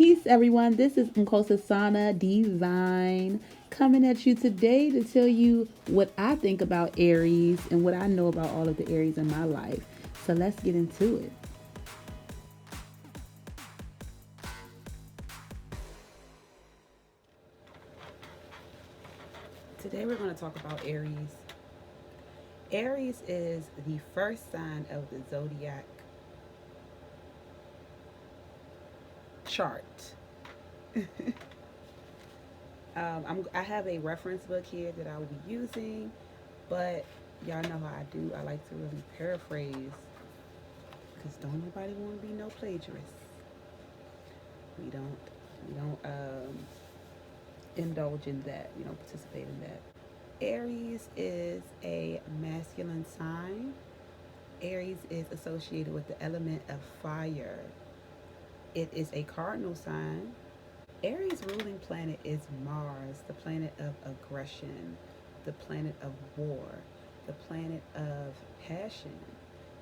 Peace, everyone. This is Nkosasana Divine coming at you today to tell you what I think about Aries and what I know about all of the Aries in my life. So let's get into it. Today we're going to talk about Aries. Aries is the first sign of the zodiac chart. I have a reference book here that I will be using, but y'all know how I do. I like to really paraphrase because don't nobody want to be no plagiarist. We don't indulge in that. We don't participate in that. Aries is a masculine sign. Aries is associated with the element of fire. It is a cardinal sign. Aries' ruling planet is Mars, the planet of aggression, the planet of war, the planet of passion,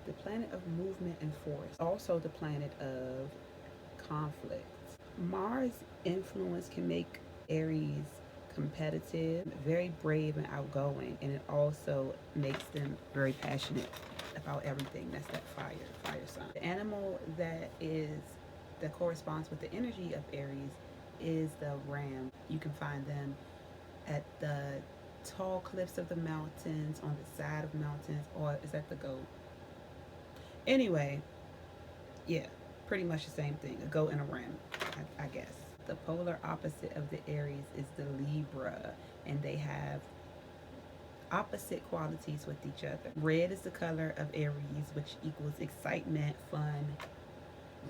the planet of movement and force, also the planet of conflict. Mars' influence can make Aries competitive, very brave and outgoing, and it also makes them very passionate about everything. That's that fire sign. The animal that corresponds with the energy of Aries is the ram. You can find them at the tall cliffs of the mountains, on the side of mountains, or is that the goat? Anyway, yeah, pretty much the same thing. A goat and a ram, I guess. The polar opposite of the Aries is the Libra, and they have opposite qualities with each other. Red is the color of Aries, which equals excitement, fun,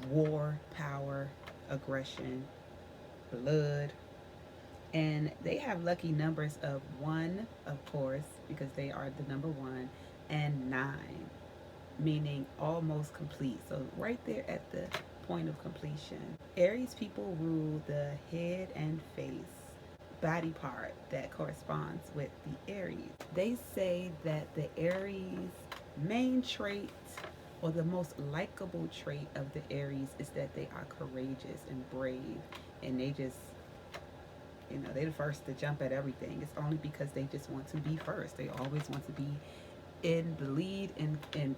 war, power, aggression, blood. And they have lucky numbers of 1, of course, because they are the number 1, and 9, meaning almost complete. So right there at the point of completion. Aries people rule the head and face, body part that corresponds with the Aries. They say that the Aries main trait or the most likable trait of the Aries is that they are courageous and brave, and they just, they're the first to jump at everything. It's only because they just want to be first. They always want to be in the lead, and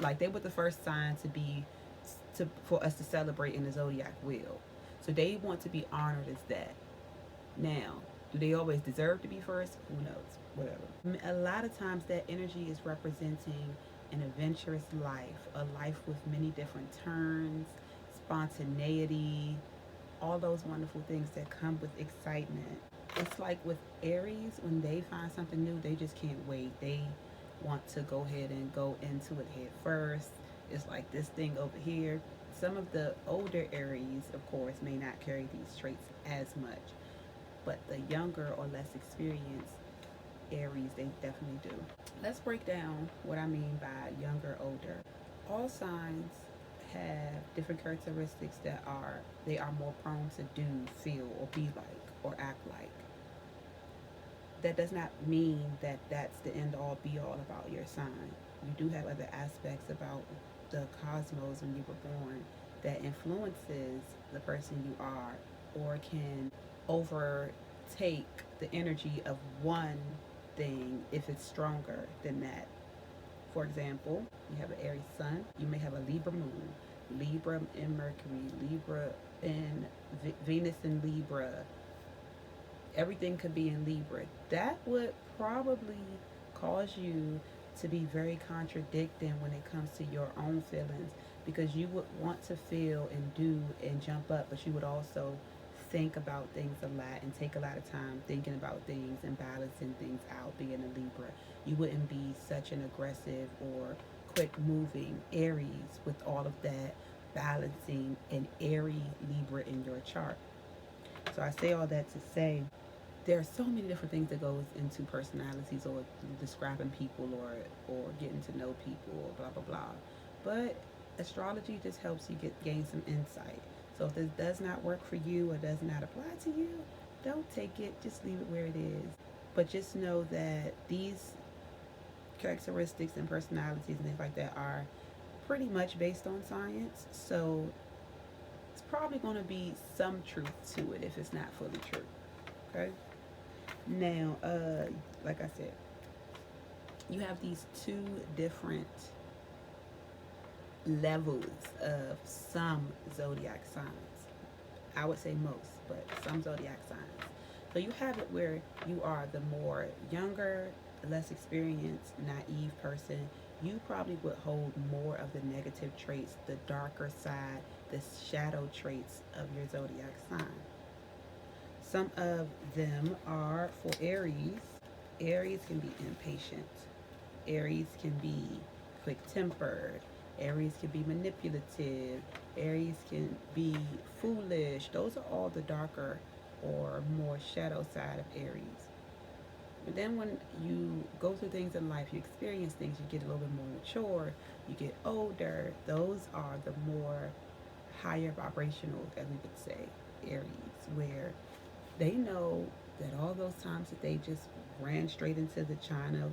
like they were the first sign to be for us to celebrate in the zodiac wheel. So they want to be honored as that. Now, do they always deserve to be first? Who knows? Whatever. A lot of times that energy is representing an adventurous life, a life with many different turns, spontaneity, all those wonderful things that come with excitement. It's like with Aries, when they find something new, they just can't wait. They want to go ahead and go into it head first. It's like this thing over here. Some of the older Aries, of course, may not carry these traits as much, but the younger or less experienced Aries, they definitely do. Let's break down what I mean by younger, older. All signs have different characteristics that they are more prone to do, feel, or be like, or act like. That does not mean that that's the end all be all about your sign. You do have other aspects about the cosmos when you were born that influences the person you are, or can overtake the energy of one thing if it's stronger than that. For example, you have an Aries sun, you may have a Libra moon, Libra in Mercury, Libra in Venus in Libra. Everything could be in Libra. That would probably cause you to be very contradicting when it comes to your own feelings, because you would want to feel and do and jump up, but you would also think about things a lot and take a lot of time thinking about things and balancing things out. Being a Libra, you wouldn't be such an aggressive or quick moving Aries with all of that balancing an airy Libra in your chart. So I say all that to say there are so many different things that goes into personalities, or describing people, or getting to know people, or blah blah blah. But astrology just helps you gain some insight. So if this does not work for you or does not apply to you, don't take it. Just leave it where it is. But just know that these characteristics and personalities and things like that are pretty much based on science. So probably going to be some truth to it if it's not fully true. Okay. Now, like I said, you have these two different levels of some zodiac signs. I would say most, but some zodiac signs. So you have it where you are the more younger, less experienced, naive person. You probably would hold more of the negative traits, the darker side, the shadow traits of your zodiac sign. Some of them are for Aries. Aries can be impatient. Aries can be quick tempered. Aries can be manipulative. Aries can be foolish. Those are all the darker or more shadow side of Aries. But then when you go through things in life, you experience things, you get a little bit more mature, you get older. Those are the more higher vibrational, as we would say, Aries, where they know that all those times that they just ran straight into the China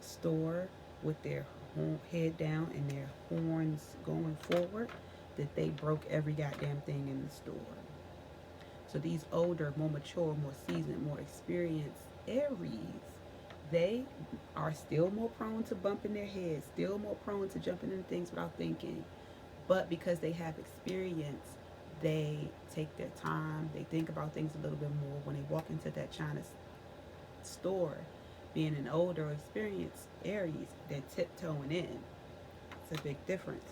store with their head down and their horns going forward, that they broke every goddamn thing in the store. So these older, more mature, more seasoned, more experienced Aries, they are still more prone to bumping their heads, still more prone to jumping into things without thinking. But because they have experience, they take their time, they think about things a little bit more. When they walk into that China store, being an older or experienced Aries, they're tiptoeing in. It's a big difference.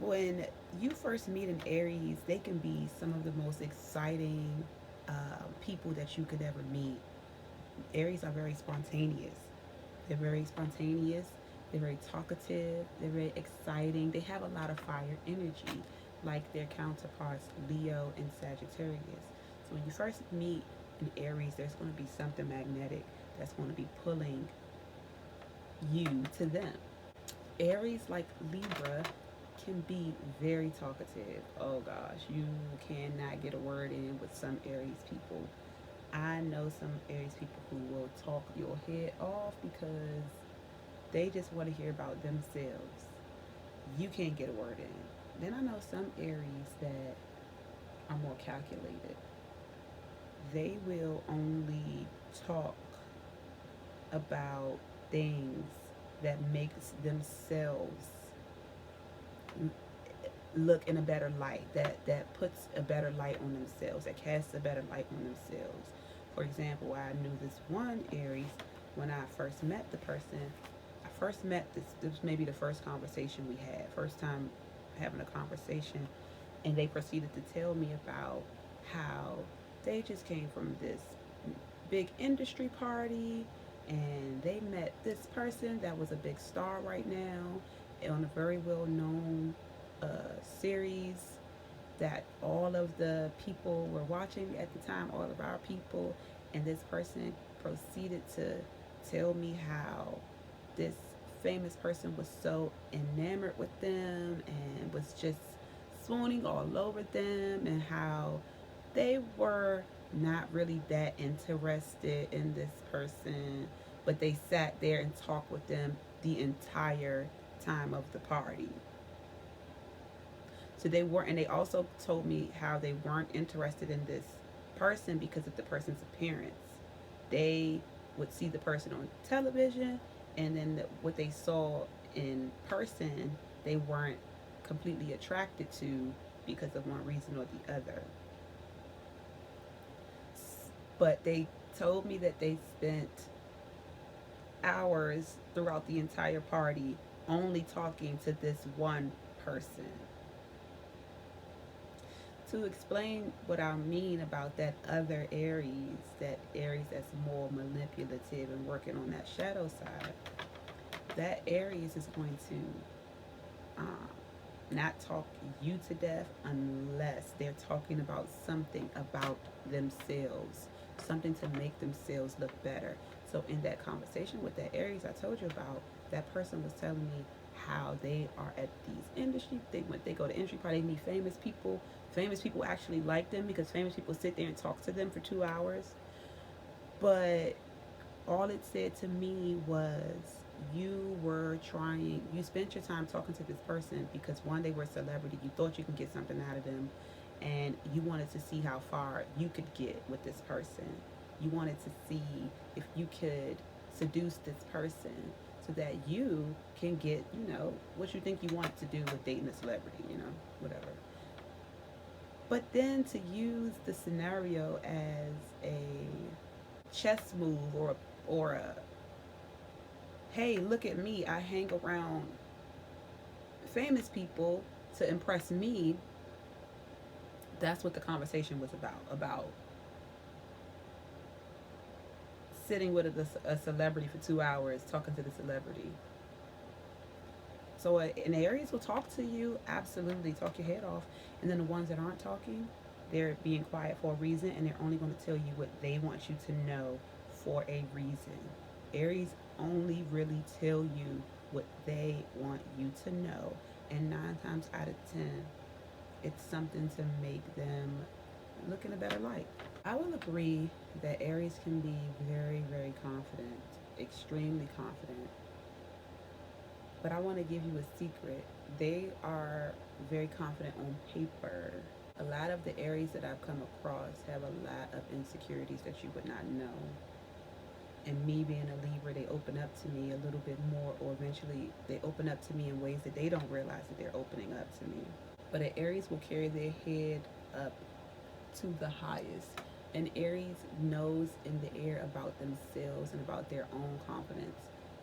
When you first meet an Aries, they can be some of the most exciting people that you could ever meet. Aries are very spontaneous. They're very spontaneous. They're very talkative. They're very exciting. They have a lot of fire energy, like their counterparts Leo and Sagittarius. So when you first meet an Aries, there's going to be something magnetic that's going to be pulling you to them. Aries, like Libra, can be very talkative. Oh gosh, you cannot get a word in with some Aries people. I know some Aries people who will talk your head off because they just want to hear about themselves. You can't get a word in. Then I know some Aries that are more calculated. They will only talk about things that makes themselves look in a better light, that puts a better light on themselves, that casts a better light on themselves. For example, I knew this one Aries when I first met the person. I first met this was maybe the first conversation we had, first time having a conversation, and they proceeded to tell me about how they just came from this big industry party and they met this person that was a big star right now on a very well known series that all of the people were watching at the time, all of our people. And this person proceeded to tell me how this famous person was so enamored with them and was just swooning all over them, and how they were not really that interested in this person, but they sat there and talked with them the entire time of the party. So they weren't, and they also told me how they weren't interested in this person because of the person's appearance. They would see the person on television, and then what they saw in person, they weren't completely attracted to because of one reason or the other. But they told me that they spent hours throughout the entire party only talking to this one person. To explain what I mean about that other Aries, that Aries that's more manipulative and working on that shadow side, that Aries is going to not talk you to death unless they're talking about something about themselves, something to make themselves look better. So in that conversation with that Aries I told you about, that person was telling me how they are at these industry, when they go to industry party, they meet famous people. Famous people actually like them because famous people sit there and talk to them for 2 hours. But all it said to me was you spent your time talking to this person because one, they were a celebrity, you thought you could get something out of them, and you wanted to see how far you could get with this person. You wanted to see if you could seduce this person so that you can get, what you think you want to do with dating a celebrity, whatever. But then to use the scenario as a chess move, or a hey, look at me, I hang around famous people to impress me. That's what the conversation was about sitting with a celebrity for 2 hours talking to the celebrity. So an Aries will talk to you, absolutely talk your head off, and then the ones that aren't talking, they're being quiet for a reason, and they're only going to tell you what they want you to know for a reason. Aries only really tell you what they want you to know, and 9 times out of 10, it's something to make them look in a better light. I will agree that Aries can be very, very confident, extremely confident. But I want to give you a secret. They are very confident on paper. A lot of the Aries that I've come across have a lot of insecurities that you would not know. And me being a Libra, they open up to me a little bit more, or eventually they open up to me in ways that they don't realize that they're opening up to me. But an Aries will carry their head up to the highest. And Aries knows in the air about themselves and about their own confidence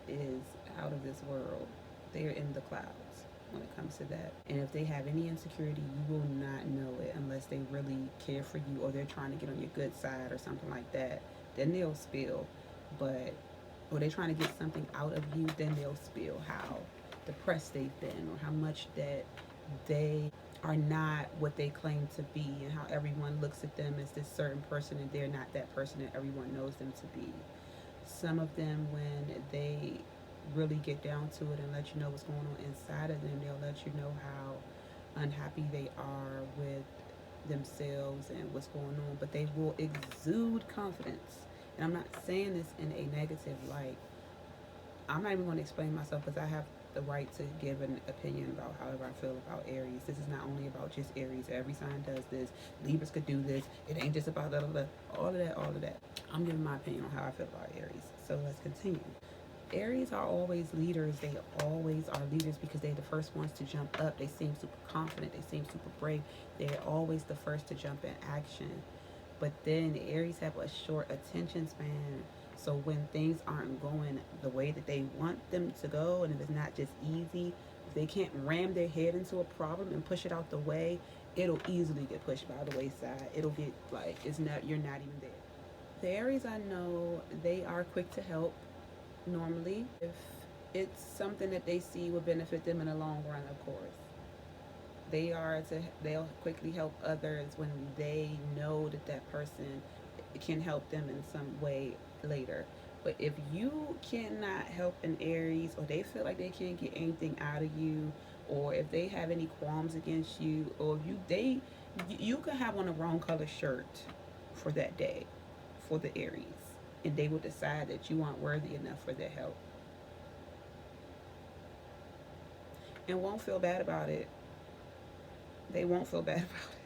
is out of this world. They're in the clouds when it comes to that. And if they have any insecurity, you will not know it unless they really care for you, or they're trying to get on your good side or something like that. Then they'll spill. But, or they're trying to get something out of you, then they'll spill how depressed they've been, or how much that they are not what they claim to be, and how everyone looks at them as this certain person and they're not that person that everyone knows them to be. Some of them, when they really get down to it and let you know what's going on inside of them, they'll let you know how unhappy they are with themselves and what's going on, but they will exude confidence. And I'm not saying this in a negative light. I'm not even going to explain myself, because I have the right to give an opinion about however I feel about Aries. This is not only about just Aries. Every sign does this. Libras could do this. It ain't just about all of that, all of that. I'm giving my opinion on how I feel about Aries. So let's continue. Aries are always leaders. They always are leaders because they're the first ones to jump up. They seem super confident. They seem super brave. They're always the first to jump in action. But then the Aries have a short attention span. So when things aren't going the way that they want them to go, and if it's not just easy, if they can't ram their head into a problem and push it out the way, it'll easily get pushed by the wayside. It'll get like, you're not even there. The Aries, I know, they are quick to help normally. If it's something that they see will benefit them in the long run, of course. They'll quickly help others when they know that that person can help them in some way later. But if you cannot help an Aries, or they feel like they can't get anything out of you, or if they have any qualms against you, or you could have on the wrong color shirt for that day for the Aries, and they will decide that you aren't worthy enough for their help and won't feel bad about it. They won't feel bad about it.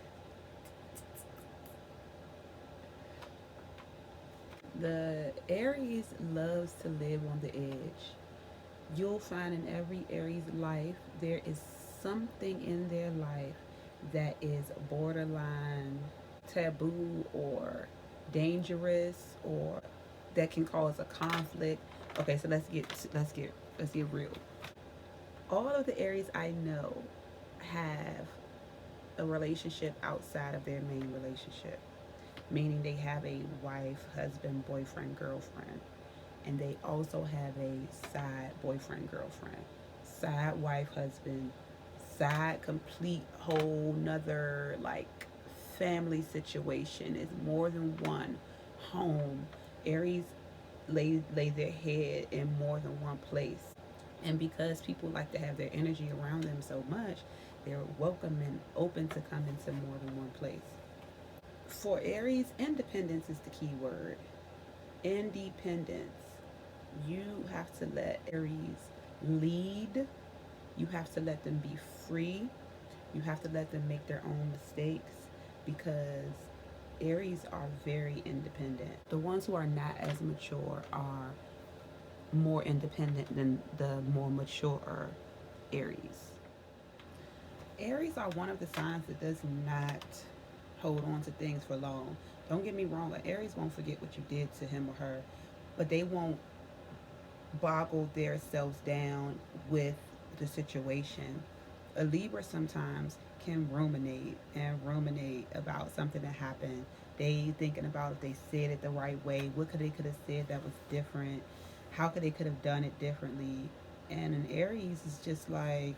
The Aries loves to live on the edge. You'll find in every Aries life there is something in their life that is borderline taboo or dangerous, or that can cause a conflict. Okay, so let's get real. All of the Aries I know have a relationship outside of their main relationship, meaning they have a wife, husband, boyfriend, girlfriend, and they also have a side boyfriend, girlfriend, side wife, husband, side complete whole nother like family situation. Is more than one home. Aries lay their head in more than one place. And because people like to have their energy around them so much, they're welcome and open to come into more than one place. For Aries, independence is the key word. Independence. You have to let Aries lead. You have to let them be free. You have to let them make their own mistakes because Aries are very independent. The ones who are not as mature are more independent than the more mature Aries. Aries are one of the signs that does not hold on to things for long. Don't get me wrong, an Aries won't forget what you did to him or her, but they won't boggle themselves down with the situation. A Libra sometimes can ruminate and ruminate about something that happened. They thinking about if they said it the right way, what could have said that was different, how could have done it differently. And an Aries is just like,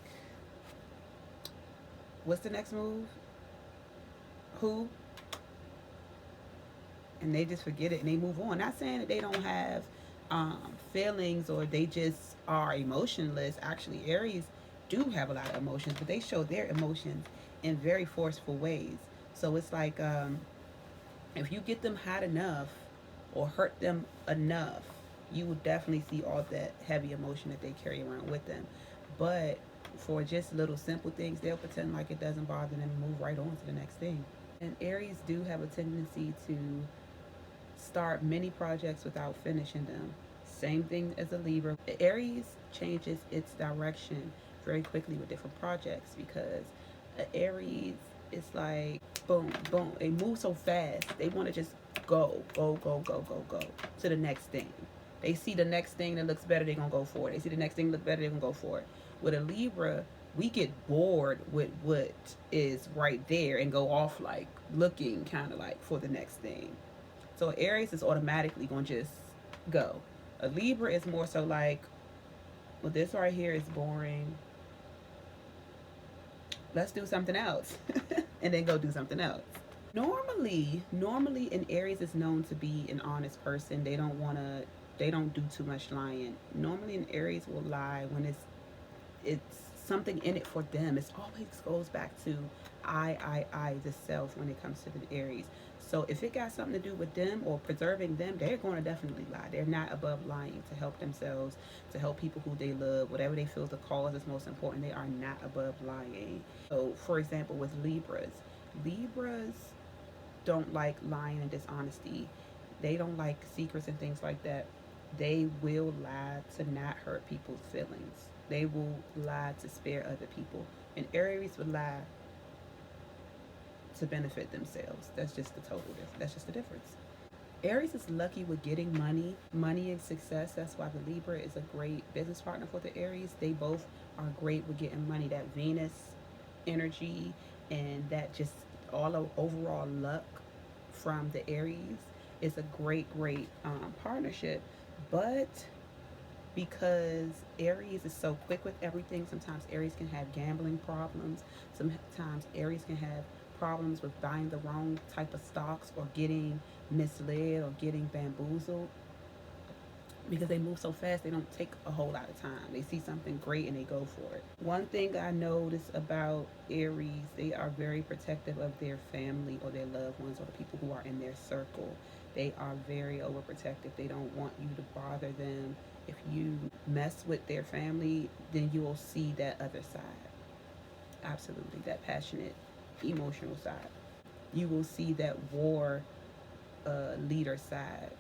what's the next move? Who? And they just forget it and they move on. Not saying that they don't have feelings or they just are emotionless. Actually, Aries do have a lot of emotions, but they show their emotions in very forceful ways. So it's like if you get them hot enough or hurt them enough, you will definitely see all that heavy emotion that they carry around with them. But for just little simple things, they'll pretend like it doesn't bother them and move right on to the next thing. And Aries do have a tendency to start many projects without finishing them. Same thing as a Libra. Aries changes its direction very quickly with different projects because Aries is like boom, boom. They move so fast. They want to just go, go, go, go, go, go to the next thing. They see the next thing that looks better, they're gonna go for it. They see the next thing that looks better, they're gonna go for it. With a Libra, we get bored with what is right there and go off like looking kind of like for the next thing. So Aries is automatically going to just go. A Libra is more so like, well, this right here is boring. Let's do something else. And then go do something else. Normally an Aries is known to be an honest person. They don't do too much lying. Normally an Aries will lie when it's something in it for them. It always goes back to the self when it comes to the Aries. So if it got something to do with them or preserving them, they're going to definitely lie. They're not above lying to help themselves, to help people who they love, whatever they feel the cause is most important. They are not above lying. So, for example, with Libras don't like lying and dishonesty. They don't like secrets and things like that. They will lie to not hurt people's feelings. They will lie to spare other people. And Aries would lie to benefit themselves. That's just the total difference. That's just the difference. Aries is lucky with getting money and success. That's why the Libra is a great business partner for the Aries. They both are great with getting money. That Venus energy and that just all of overall luck from the Aries is a great partnership. But because Aries is so quick with everything, sometimes Aries can have gambling problems. Sometimes Aries can have problems with buying the wrong type of stocks or getting misled or getting bamboozled because they move so fast. They don't take a whole lot of time. They see something great and they go for it. One thing I notice about Aries, they are very protective of their family or their loved ones or the people who are in their circle. They are very overprotective. They don't want you to bother them. If you mess with their family, then you will see that other side. Absolutely, that passionate, emotional side. You will see that war leader side.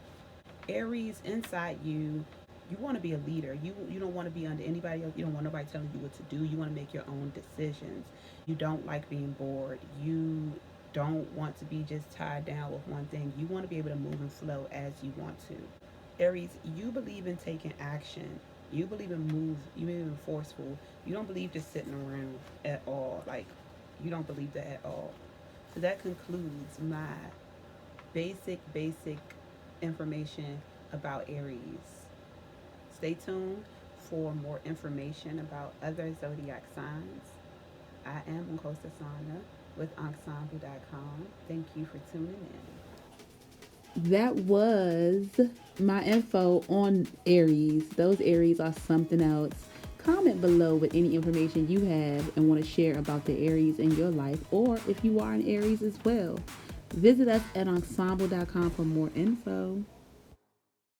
Aries inside you, you want to be a leader. You don't want to be under anybody else. You don't want nobody telling you what to do. You want to make your own decisions. You don't like being bored. You don't want to be just tied down with one thing. You want to be able to move and flow as you want to. Aries, you believe in taking action. You believe in move. You believe in forceful. You don't believe just sitting around at all. Like, you don't believe that at all. So that concludes my basic information about Aries. Stay tuned for more information about other zodiac signs. I am Uncosta Sana with Ensemble.com. Thank you for tuning in. That was my info on Aries. Those Aries are something else. Comment below with any information you have and want to share about the Aries in your life, or if you are an Aries as well. Visit us at Ensemble.com for more info.